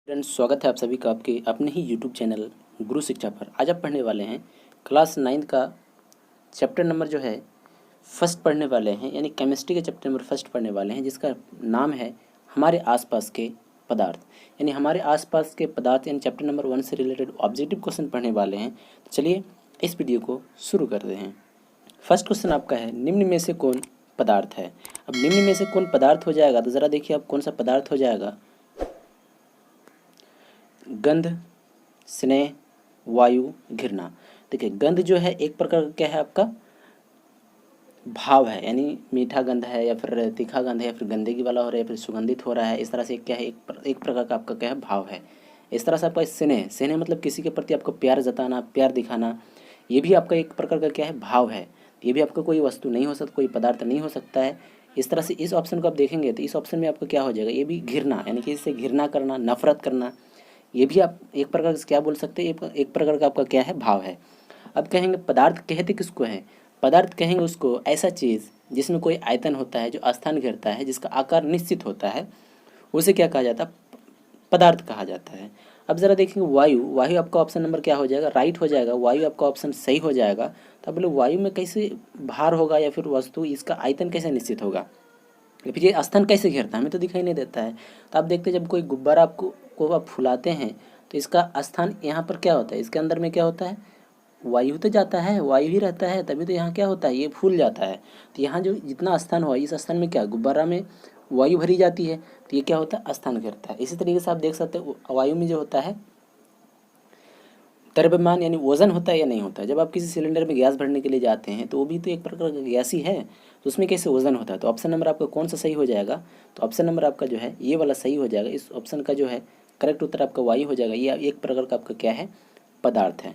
Friends, स्वागत है आप सभी का आपके अपने ही यूट्यूब चैनल गुरु शिक्षा पर। आज आप पढ़ने वाले हैं क्लास 9 का चैप्टर नंबर जो है फर्स्ट पढ़ने वाले हैं, यानी केमिस्ट्री के चैप्टर नंबर फर्स्ट पढ़ने वाले हैं, जिसका नाम है हमारे आसपास के पदार्थ। यानी हमारे आसपास के पदार्थ यानी चैप्टर नंबर 1 से रिलेटेड ऑब्जेक्टिव क्वेश्चन पढ़ने वाले हैं। तो चलिए इस वीडियो को शुरू करते हैं। फर्स्ट क्वेश्चन आपका है, निम्न में से कौन पदार्थ है। अब निम्न में से कौन पदार्थ हो जाएगा, तो ज़रा देखिए आप कौन सा पदार्थ हो जाएगा। गंध, स्नेह, वायु, घृणा। देखिए गंध जो है एक प्रकार का क्या है आपका भाव है, यानी मीठा गंध है या फिर तीखा गंध है या फिर गंदगी वाला हो रहा है या फिर सुगंधित हो रहा है, इस तरह से क्या है एक प्रकार का आपका क्या है भाव है। इस तरह से आपका स्नेह, स्नेह मतलब किसी के प्रति आपको प्यार जताना, प्यार दिखाना, ये भी आपका एक प्रकार का क्या है भाव है। ये भी आपका कोई वस्तु नहीं हो सकता, कोई पदार्थ नहीं हो सकता है। इस तरह से इस ऑप्शन को आप देखेंगे तो इस ऑप्शन में आपका क्या हो जाएगा, ये भी घृणा, यानी किसी से घृणा करना, नफरत करना, ये भी आप एक प्रकार से क्या बोल सकते हैं, एक प्रकार का आपका क्या है भाव है। अब कहेंगे पदार्थ कहते किसको है, पदार्थ कहेंगे उसको ऐसा चीज़ जिसमें कोई आयतन होता है, जो स्थान घेरता है, जिसका आकार निश्चित होता है, उसे क्या कहा जाता है, पदार्थ कहा जाता है। अब ज़रा देखेंगे वायु, वायु आपका ऑप्शन नंबर क्या हो जाएगा, राइट हो जाएगा। वायु आपका ऑप्शन सही हो जाएगा। तो आप बोले वायु में कैसे भार होगा या फिर वस्तु, इसका आयतन कैसे निश्चित होगा, या फिर ये स्थान कैसे घेरता है, हमें तो दिखाई नहीं देता है। तो आप देखते हैं जब कोई गुब्बारा को आप फुलाते हैं तो इसका स्थान यहाँ पर क्या होता है, इसके अंदर में क्या होता है, वायु तो जाता है, वायु ही रहता है, तभी तो यहाँ क्या होता है, ये फूल जाता है। तो यहाँ जो जितना स्थान हुआ, इस स्थान में क्या गुब्बारा में वायु भरी जाती है, तो ये क्या होता है, स्थान घेरता है। इसी तरीके से आप देख सकते हो वायु में जो होता है द्रव्यमान यानी वजन होता है या नहीं होता है। जब आप किसी सिलेंडर में गैस भरने के लिए जाते हैं तो वो भी तो एक प्रकार का गैस ही है, तो उसमें कैसे वजन होता है। तो ऑप्शन नंबर आपका कौन सा सही हो जाएगा, तो ऑप्शन नंबर आपका जो है ये वाला सही हो जाएगा। इस ऑप्शन का जो है करेक्ट उत्तर आपका वायु हो जाएगा। ये एक प्रकार का आपका क्या है, पदार्थ है।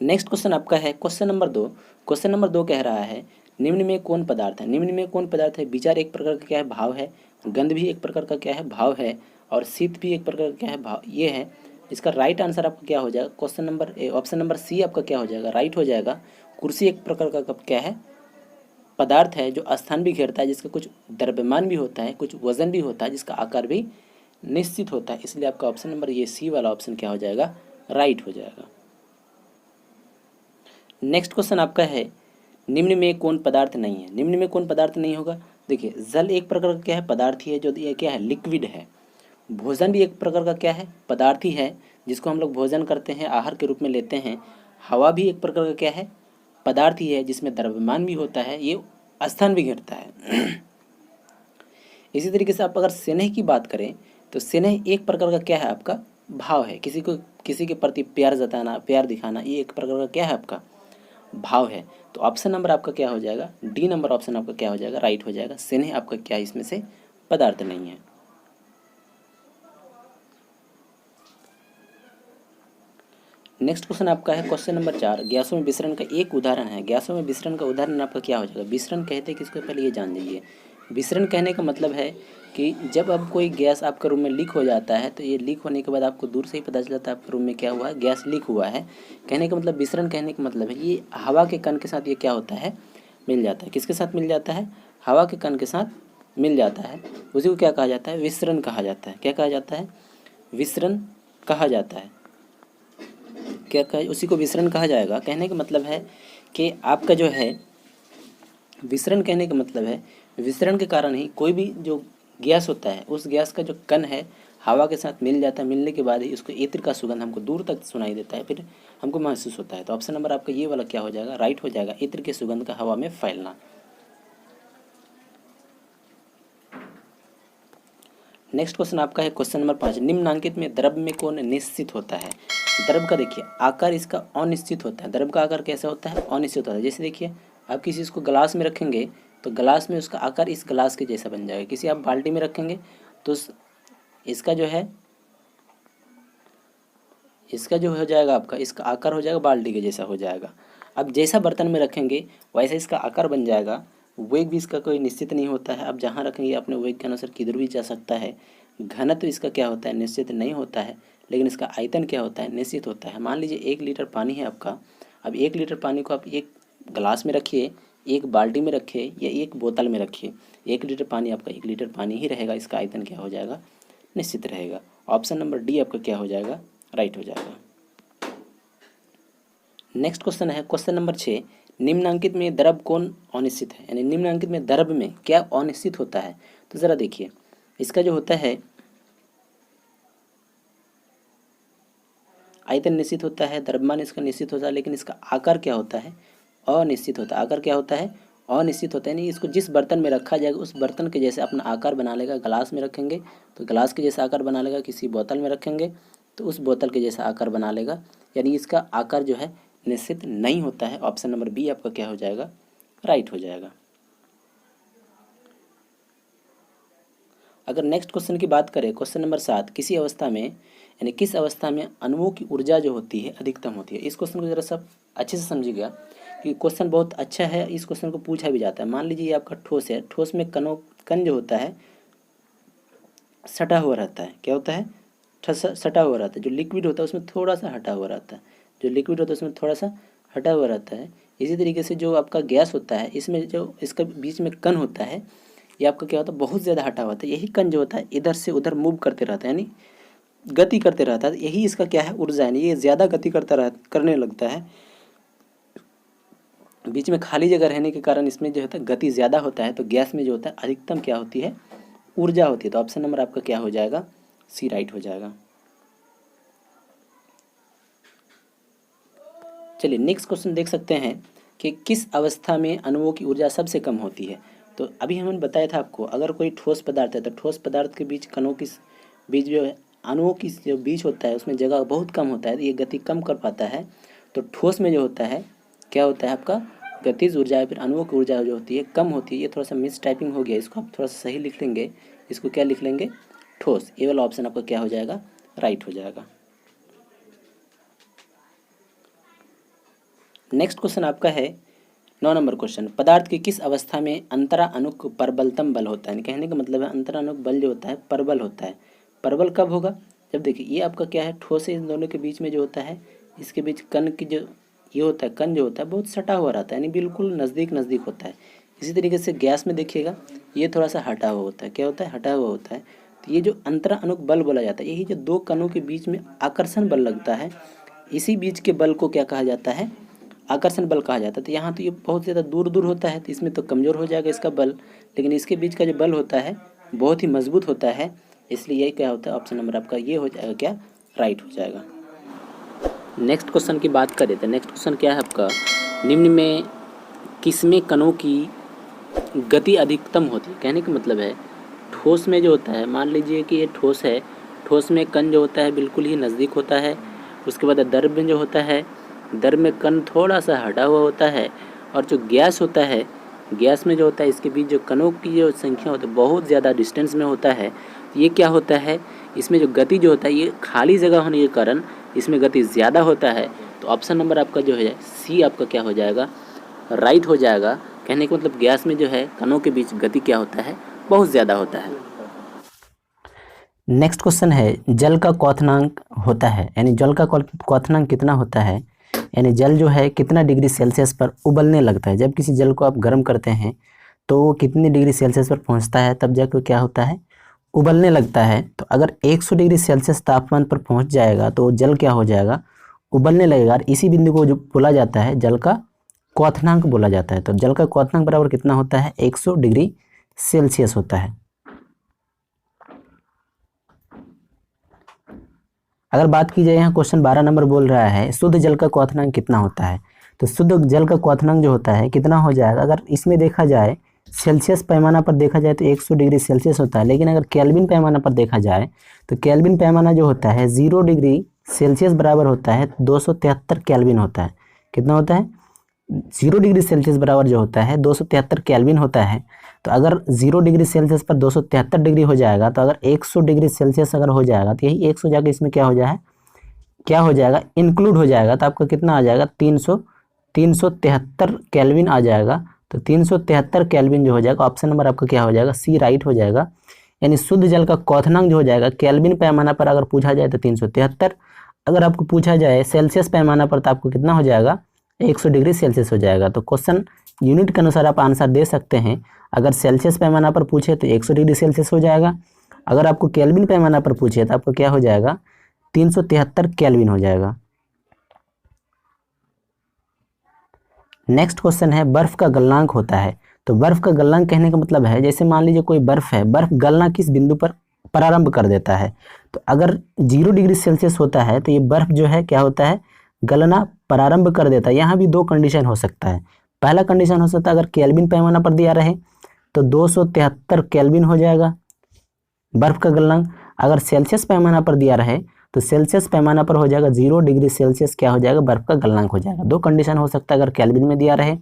नेक्स्ट क्वेश्चन आपका है क्वेश्चन नंबर 2। क्वेश्चन नंबर 2 कह रहा है, निम्न में कौन पदार्थ है। निम्न में कौन पदार्थ है, विचार एक प्रकार का क्या है भाव है, गंध भी एक प्रकार का क्या है भाव है, और शीत भी एक प्रकार का क्या है भाव, ये है। इसका राइट आंसर आपका क्या हो जाएगा, question number option number C आपका क्या हो जाएगा, राइट हो जाएगा। कुर्सी एक प्रकार का क्या है, पदार्थ है, जो स्थान भी घेरता है, जिसका कुछ द्रव्यमान भी होता है, कुछ वजन भी होता है, जिसका आकार भी निश्चित होता है। इसलिए आपका ऑप्शन नंबर ये सी वाला ऑप्शन क्या हो जाएगा, राइट हो जाएगा। नेक्स्ट क्वेश्चन आपका है, निम्न में कौन पदार्थ नहीं है। निम्न में कौन पदार्थ नहीं होगा, देखिए जल एक प्रकार का क्या है पदार्थ ही है, जो ये क्या है लिक्विड है। भोजन भी एक प्रकार का क्या है पदार्थ ही है, जिसको हम लोग भोजन करते हैं, आहार के रूप में लेते हैं। हवा भी एक प्रकार का क्या है पदार्थ ही है, जिसमें द्रव्यमान भी होता है, ये स्थान भी घेरता है। इसी तरीके से आप अगर स्नेह की बात करें तो स्नेह एक प्रकार का क्या है आपका भाव है, किसी के प्रति प्यार जताना, प्यार दिखाना, ये एक प्रकार का क्या है आपका भाव है। तो ऑप्शन नंबर आपका क्या हो जाएगा, डी नंबर ऑप्शन आपका क्या हो जाएगा, राइट हो जाएगा। स्नेह आपका क्या इसमें से पदार्थ नहीं है। नेक्स्ट क्वेश्चन आपका है क्वेश्चन नंबर 4, गैसों में विसरण का एक उदाहरण है। गैसों में विसरण का उदाहरण आपका क्या हो जाएगा, विसरण कहते हैं किसको, पहले ये जान लीजिए। विसरण कहने का मतलब है कि जब अब कोई गैस आपके रूम में लीक हो जाता है, तो ये लीक होने के बाद आपको दूर से ही पता चलता है आपके रूम में क्या हुआ है, गैस लीक हुआ है। कहने का मतलब विसरण कहने का मतलब है ये हवा के कण के साथ ये क्या होता है, मिल जाता है। किसके साथ मिल जाता है, हवा के कण के साथ मिल जाता है। उसी को क्या कहा जाता है, विसरण कहा जाता है। क्या कहा जाता है, विसरण कहा जाता है। क्या कहा, उसी को विसरण कहा जाएगा। कहने का मतलब है कि आपका जो है विसरण, कहने का मतलब है विसरण के कारण ही कोई भी जो गैस होता है, उस गैस का जो कण है हवा के साथ मिल जाता है, मिलने के बाद ही उसको इत्र का सुगंध हमको दूर तक सुनाई देता है, फिर हमको महसूस होता है। तो ऑप्शन नंबर आपका ये वाला क्या हो जाएगा, राइट हो जाएगा, इत्र के सुगंध का हवा में फैलना। नेक्स्ट क्वेश्चन आपका है क्वेश्चन नंबर 5, निम्नांकित में द्रव्य में कौन निश्चित होता है। द्रव्य का देखिए आकार इसका अनिश्चित होता है। द्रव्य का आकार कैसा होता है, अनिश्चित होता है। जैसे देखिए आप किसी चीज़ को ग्लास में रखेंगे तो ग्लास में उसका आकार इस ग्लास के जैसा बन जाएगा। किसी आप बाल्टी में रखेंगे तो इसका जो है इसका जो हो जाएगा आपका, इसका आकार हो जाएगा बाल्टी के जैसा हो जाएगा। अब जैसा बर्तन में रखेंगे वैसा इसका आकार बन जाएगा। वेग भी इसका कोई निश्चित नहीं होता है, आप जहाँ रखेंगे अपने वेग के अनुसार किधर भी जा सकता है। घनत्व इसका क्या होता है, निश्चित नहीं होता है, लेकिन इसका आयतन क्या होता है, निश्चित होता है। मान लीजिए 1 लीटर पानी है आपका, अब 1 लीटर पानी को आप एक गिलास में रखिए, एक बाल्टी में रखिए या एक बोतल में रखिए, 1 लीटर पानी आपका 1 लीटर पानी ही रहेगा, इसका आयतन क्या हो जाएगा, निश्चित रहेगा। ऑप्शन नंबर डी आपका क्या हो जाएगा, राइट हो जाएगा। नेक्स्ट क्वेश्चन है क्वेश्चन नंबर 6, निम्नांकित में द्रव कौन अनिश्चित है, यानी निम्नांकित में द्रव में क्या अनिश्चित होता है। तो ज़रा देखिए, इसका जो होता है आयतन निश्चित होता है, द्रव्यमान इसका निश्चित होता है, लेकिन इसका आकार क्या होता है, अनिश्चित होता है। आकार क्या होता है, अनिश्चित होता है, यानी इसको जिस बर्तन में रखा जाएगा उस बर्तन के जैसे अपना आकार बना लेगा। ग्लास में रखेंगे तो ग्लास के जैसा आकार बना लेगा, किसी बोतल में रखेंगे तो उस बोतल के जैसा आकार बना लेगा, यानी इसका आकार जो है निश्चित नहीं होता है। ऑप्शन नंबर बी आपका क्या हो जाएगा, राइट हो जाएगा। अगर नेक्स्ट क्वेश्चन की बात करें, क्वेश्चन नंबर 7, किसी अवस्था में यानी किस अवस्था में अणुओं की ऊर्जा जो होती है अधिकतम होती है। इस क्वेश्चन को जरा सब अच्छे से समझिएगा कि क्वेश्चन बहुत अच्छा है। इस क्वेश्चन को पूछा भी जाता है। मान लीजिए ये आपका ठोस है, ठोस में कण जो होता है सटा हुआ रहता है। क्या होता है, सटा हुआ रहता है। जो लिक्विड होता है उसमें थोड़ा सा हटा हुआ रहता है, जो लिक्विड होता है उसमें थोड़ा सा हटा हुआ रहता है। इसी तरीके से जो आपका गैस होता है, इसमें जो इसका बीच में कण होता है, ये आपका क्या होता है, बहुत ज़्यादा हटा हुआ होता है। यही कण जो होता है इधर से उधर मूव करते रहता है, यानी गति करते रहता है। यही इसका क्या है, ऊर्जा, यानी ये ज़्यादा गति करने लगता है। बीच में खाली जगह रहने के कारण इसमें जो होता है गति ज़्यादा होता है। तो गैस में जो होता है अधिकतम क्या होती है, ऊर्जा होती है। तो ऑप्शन नंबर आपका क्या हो जाएगा, सी राइट हो जाएगा। चलिए नेक्स्ट क्वेश्चन देख सकते हैं कि किस अवस्था में अणुओं की ऊर्जा सबसे कम होती है। तो अभी हमने बताया था आपको, अगर कोई ठोस पदार्थ है तो ठोस पदार्थ के बीच कणों की बीच जो है अणुओं की जो बीच होता है उसमें जगह बहुत कम होता है, तो ये गति कम कर पाता है। तो ठोस में जो होता है क्या होता है, आपका गतिज ऊर्जा या फिर अणुओं की ऊर्जा जो होती है कम होती है। ये थोड़ा सा मिस टाइपिंग हो गया, इसको आप थोड़ा सा सही लिख लेंगे। इसको क्या लिख लेंगे, ठोस। ये वाला ऑप्शन आपका क्या हो जाएगा, राइट हो जाएगा। नेक्स्ट क्वेश्चन आपका है 9 नंबर क्वेश्चन, पदार्थ की किस अवस्था में अंतराअणुक परबलतम बल होता है। कहने का मतलब है अंतराअणुक बल जो होता है परबल होता है। परबल कब होगा, जब देखिए ये आपका क्या है, ठोस है, इन दोनों के बीच में जो होता है, इसके बीच कण की जो ये होता है, कण जो होता है बहुत सटा हुआ रहता है, यानी बिल्कुल नज़दीक नज़दीक होता है। इसी तरीके से गैस में देखिएगा ये थोड़ा सा हटा हुआ होता है। क्या होता है, हटा हुआ होता है। तो ये जो अंतराअणुक बल बोला जाता है, यही जो दो कणों के बीच में आकर्षण बल लगता है, इसी बीच के बल को क्या कहा जाता है, आकर्षण बल कहा जाता है। तो यहाँ तो ये बहुत ज़्यादा दूर दूर होता है, तो इसमें तो कमज़ोर हो जाएगा इसका बल, लेकिन इसके बीच का जो बल होता है बहुत ही मजबूत होता है। इसलिए यही क्या होता है, ऑप्शन नंबर आपका ये हो जाएगा, क्या राइट हो जाएगा। नेक्स्ट क्वेश्चन की बात करें तो नेक्स्ट क्वेश्चन क्या है आपका, निम्न में किसमें कणों की गति अधिकतम होती है। कहने का मतलब है ठोस में जो होता है, मान लीजिए कि ये ठोस है, ठोस में कण जो होता है बिल्कुल ही नज़दीक होता है। उसके बाद द्रव में जो होता है, द्रव में कण थोड़ा सा हटा हुआ होता है। और जो गैस होता है, गैस में जो होता है इसके बीच जो कणों की जो संख्या होती है बहुत ज़्यादा डिस्टेंस में होता है। ये क्या होता है, इसमें जो गति जो होता है ये खाली जगह होने के कारण इसमें गति ज़्यादा होता है। तो ऑप्शन नंबर आपका जो है सी आपका क्या हो जाएगा, राइट हो जाएगा। कहने का मतलब गैस में जो है कणों के बीच गति क्या होता है, बहुत ज़्यादा होता है। नेक्स्ट क्वेश्चन है, जल का क्वथनांक होता है, यानी जल का क्वथनांक कितना होता है, यानी जल जो है कितना डिग्री सेल्सियस पर उबलने लगता है। जब किसी जल को आप गर्म करते हैं तो वो कितनी डिग्री सेल्सियस पर पहुंचता है, तब जाकर क्या होता है, उबलने लगता है। तो अगर 100 डिग्री सेल्सियस तापमान पर पहुंच जाएगा तो जल क्या हो जाएगा, उबलने लगेगा। और इसी बिंदु को जो बोला जाता है जल का क्वथनांक बोला जाता है। तो जल का क्वथनांक बराबर कितना होता है, 100 डिग्री सेल्सियस होता है। अगर बात की जाए, यहाँ क्वेश्चन 12 नंबर बोल रहा है शुद्ध जल का क्वथनांक कितना होता है। तो शुद्ध जल का क्वथनांक जो होता है कितना हो जाएगा, अगर इसमें देखा जाए सेल्सियस पैमाना पर देखा जाए तो 100 डिग्री सेल्सियस होता है। लेकिन अगर केल्विन पैमाना पर देखा जाए तो केल्विन पैमाना जो होता है 0 डिग्री सेल्सियस बराबर होता है 273 केल्विन होता है। कितना होता है, 0 डिग्री सेल्सियस बराबर जो होता है 273 केल्विन होता है। तो अगर 0 डिग्री सेल्सियस पर 273 डिग्री हो जाएगा, तो अगर 100 डिग्री सेल्सियस अगर हो जाएगा तो यही 100 जाकर इसमें क्या हो जाएगा, इंक्लूड हो जाएगा। तो आपका कितना आ जाएगा, 373 केल्विन आ जाएगा। तो 373 केल्विन जो हो जाएगा, ऑप्शन नंबर आपका क्या हो जाएगा, सी राइट हो जाएगा। यानी शुद्ध जल का क्वथनांक जो हो जाएगा केल्विन पैमाना पर अगर पूछा जाए तो 373, अगर आपको पूछा जाए सेल्सियस पैमाना पर तो आपको कितना हो जाएगा, 100 डिग्री सेल्सियस हो जाएगा। तो क्वेश्चन यूनिट के अनुसार आप आंसर दे सकते हैं। अगर सेल्सियस पैमाना पर पूछे तो 100 डिग्री सेल्सियस हो जाएगा, अगर आपको केल्विन पैमाना पर पूछे तो आपको क्या हो जाएगा, 373 केल्विन हो जाएगा। नेक्स्ट क्वेश्चन है बर्फ का गलनांक होता है। तो बर्फ का गलनांक कहने का मतलब है, जैसे मान लीजिए कोई बर्फ है, बर्फ गलना किस बिंदु पर प्रारंभ कर देता है। तो अगर 0 डिग्री सेल्सियस होता है तो ये बर्फ जो है क्या होता है, गलना प्रारंभ कर देता है। यहाँ भी दो कंडीशन हो सकता है। पहला कंडीशन हो सकता है अगर केल्विन पैमाना पर दिया रहे तो 273 केल्विन हो जाएगा बर्फ का गलनांक। अगर सेल्सियस पैमाना पर दिया रहे तो सेल्सियस पैमाना पर हो जाएगा 0 डिग्री सेल्सियस क्या हो जाएगा, बर्फ का गलनांक हो जाएगा। दो कंडीशन हो सकता है। अगर केल्विन में दिया रहे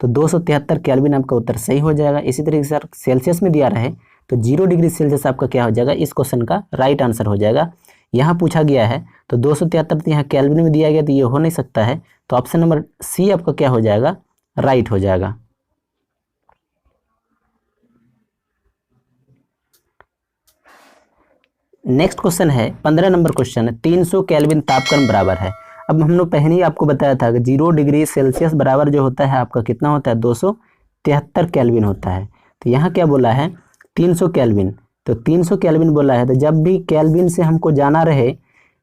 तो 273 केल्विन आपका उत्तर सही हो जाएगा। इसी तरीके से सेल्सियस में दिया रहे तो 0 डिग्री सेल्सियस आपका क्या हो जाएगा, इस क्वेश्चन का राइट आंसर हो जाएगा। यहाँ पूछा गया है तो 273 यहाँ केल्विन में दिया गया तो ये हो नहीं सकता है, तो ऑप्शन नंबर सी आपका क्या हो जाएगा, राइट हो जाएगा। नेक्स्ट क्वेश्चन है 15 नंबर क्वेश्चन है, 300 केल्विन तापक्रम बराबर है। अब हमने पहले ही आपको बताया था कि 0 डिग्री सेल्सियस बराबर जो होता है आपका कितना होता है, 273 केल्विन होता है। तो यहाँ क्या बोला है, 300 केल्विन। तो 300 केल्विन बोला है, तो जब भी केल्विन से हमको जाना रहे,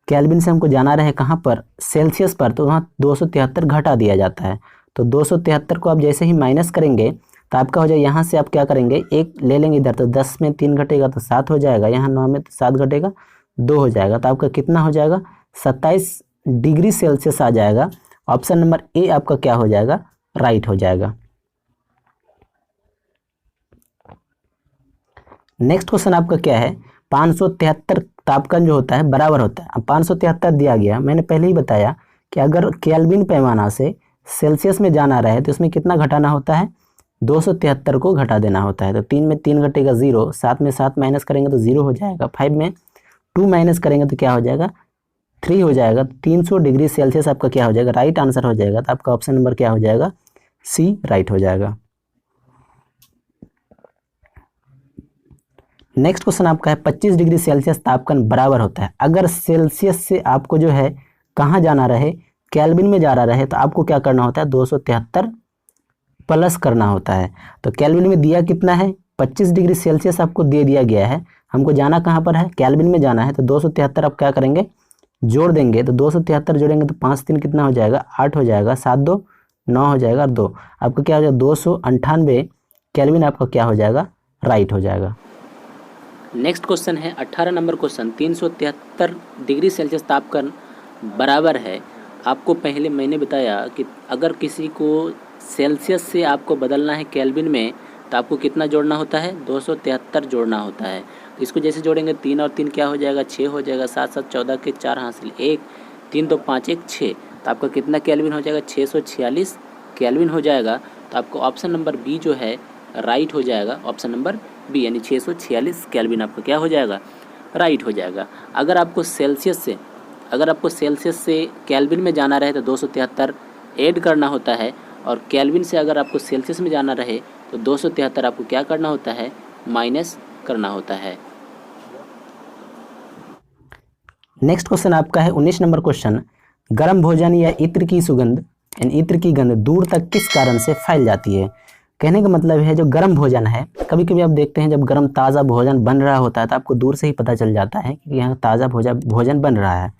केल्विन से हमको जाना रहे कहाँ पर, सेल्सियस पर, तो वहाँ 273 घटा दिया जाता है। तो 273 को आप जैसे ही माइनस करेंगे तो आपका हो जाएगा, यहाँ से आप क्या करेंगे, एक ले लेंगे इधर, तो 10 में 3 घटेगा तो 7 हो जाएगा, यहाँ 9 में तो 7 घटेगा 2 हो जाएगा। तो आपका कितना हो जाएगा, 27 डिग्री सेल्सियस आ जाएगा। ऑप्शन नंबर ए आपका क्या हो जाएगा, राइट हो जाएगा। नेक्स्ट क्वेश्चन आपका क्या है, 573 तापक्रम जो होता है बराबर होता है। अब 573 दिया गया, मैंने पहले ही बताया कि अगर केल्विन पैमाना से सेल्सियस में जाना रहे तो इसमें कितना घटाना होता है, 273 को घटा देना होता है। तो 3 में 3 घटेगा 0, 7 में 7 माइनस करेंगे तो 0 हो जाएगा, 5 में 2 माइनस करेंगे तो क्या हो जाएगा, 3 हो जाएगा। 300 डिग्री सेल्सियस आपका क्या हो जाएगा, राइट आंसर हो जाएगा। तो आपका ऑप्शन नंबर क्या हो जाएगा, सी राइट हो जाएगा। नेक्स्ट क्वेश्चन आपका है 25 डिग्री सेल्सियस तापक्रम बराबर होता है। अगर सेल्सियस से आपको जो है कहाँ जाना रहे, केल्विन में जाना रहे, तो आपको क्या करना होता है, 273 प्लस करना होता है। तो केल्विन में दिया कितना है, 25 डिग्री सेल्सियस आपको दे दिया गया है, हमको जाना कहाँ पर है, केल्विन में जाना है। तो 273 आप क्या करेंगे, जोड़ देंगे। तो 273 जोड़ेंगे तो 5 3 कितना हो जाएगा, 8 हो जाएगा, 7 2 9 हो जाएगा, 2 आपका क्या हो जाएगा, 298 केल्विन आपका क्या हो जाएगा, राइट हो जाएगा। नेक्स्ट क्वेश्चन है 18 नंबर क्वेश्चन, 373 डिग्री सेल्सियस तापक्रम बराबर है। आपको पहले मैंने बताया कि अगर किसी को सेल्सियस से आपको बदलना है केल्विन में तो आपको कितना जोड़ना होता है, 273 जोड़ना होता है। तो इसको जैसे जोड़ेंगे 3 और 3 क्या हो जाएगा, 6 हो जाएगा, 7 7 14 के 4 हासिल 1, 3 2 5 1 6। तो आपका कितना केल्विन हो जाएगा, 646 केल्विन हो जाएगा। तो आपको ऑप्शन नंबर बी जो है राइट हो जाएगा, ऑप्शन नंबर बी यानी 646 केल्विन आपका क्या हो जाएगा, राइट हो जाएगा। अगर आपको सेल्सियस से केल्विन में जाना रहे तो 273 ऐड करना होता है, और केल्विन से अगर आपको सेल्सियस में जाना रहे तो 273 आपको क्या करना होता है, माइनस करना होता है। नेक्स्ट क्वेश्चन आपका है 19 नंबर क्वेश्चन, गर्म भोजन या इत्र की सुगंध यानी इत्र की गंध दूर तक किस कारण से फैल जाती है। कहने का मतलब है जो गर्म भोजन है, कभी कभी आप देखते हैं जब गर्म ताज़ा भोजन बन रहा होता है तो आपको दूर से ही पता चल जाता है कि यहाँ ताज़ा भोजन बन रहा है।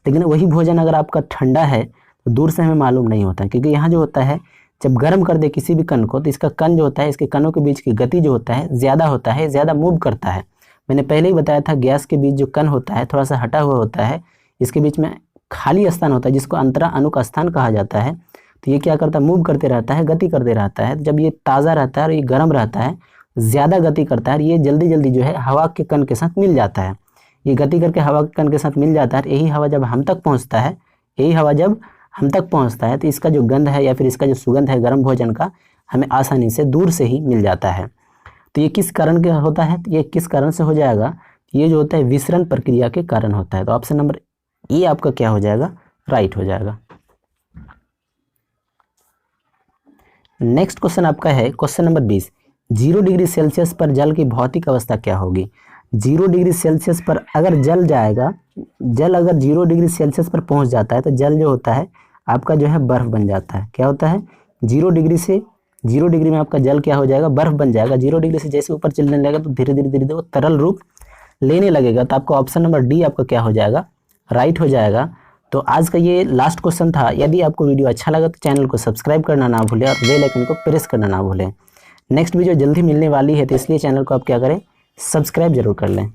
लेकिन वही भोजन अगर आपका ठंडा है तो दूर से हमें मालूम नहीं होता, क्योंकि यहाँ जो होता है जब गर्म कर दे किसी भी कण को तो इसका कण जो होता है, इसके कणों के बीच की गति जो होता है ज़्यादा होता है, ज़्यादा मूव करता है। मैंने पहले ही बताया था गैस के बीच जो कण होता है थोड़ा सा हटा हुआ होता है, इसके बीच में खाली स्थान होता है जिसको अंतरा अनुक स्थान कहा जाता है। तो ये क्या करता है, मूव करते रहता है, गति करते रहता है। जब ये ताज़ा रहता है और ये गर्म रहता है, ज़्यादा गति करता है, ये जल्दी जल्दी जो है हवा के कण के साथ मिल जाता है। ये गति करके हवा के कण के साथ मिल जाता है। यही हवा जब हम तक पहुँचता है तो इसका जो गंध है या फिर इसका जो सुगंध है गर्म भोजन का हमें आसानी से दूर से ही मिल जाता है। तो ये किस कारण के होता है, तो ये किस कारण से हो जाएगा, ये जो होता है विसरण प्रक्रिया के कारण होता है। तो ऑप्शन नंबर ए आपका क्या हो जाएगा, राइट हो जाएगा। नेक्स्ट क्वेश्चन आपका है क्वेश्चन नंबर 20, 0 डिग्री सेल्सियस पर जल की भौतिक अवस्था क्या होगी। 0 डिग्री सेल्सियस पर अगर जल अगर 0 डिग्री सेल्सियस पर पहुंच जाता है तो जल जो होता है आपका जो है बर्फ बन जाता है। क्या होता है, 0 डिग्री में आपका जल क्या हो जाएगा, बर्फ बन जाएगा। 0 डिग्री से जैसे ऊपर चलने लगेगा तो धीरे धीरे वो तरल रूप लेने लगेगा तो आपका ऑप्शन नंबर डी आपका क्या हो जाएगा, राइट हो जाएगा। तो आज का ये लास्ट क्वेश्चन था। यदि आपको वीडियो अच्छा लगा तो चैनल को सब्सक्राइब करना ना भूलें और बेल आइकन को प्रेस करना ना भूलें। नेक्स्ट वीडियो जल्दी मिलने वाली है तो इसलिए चैनल को आप क्या करें, सब्सक्राइब जरूर कर लें।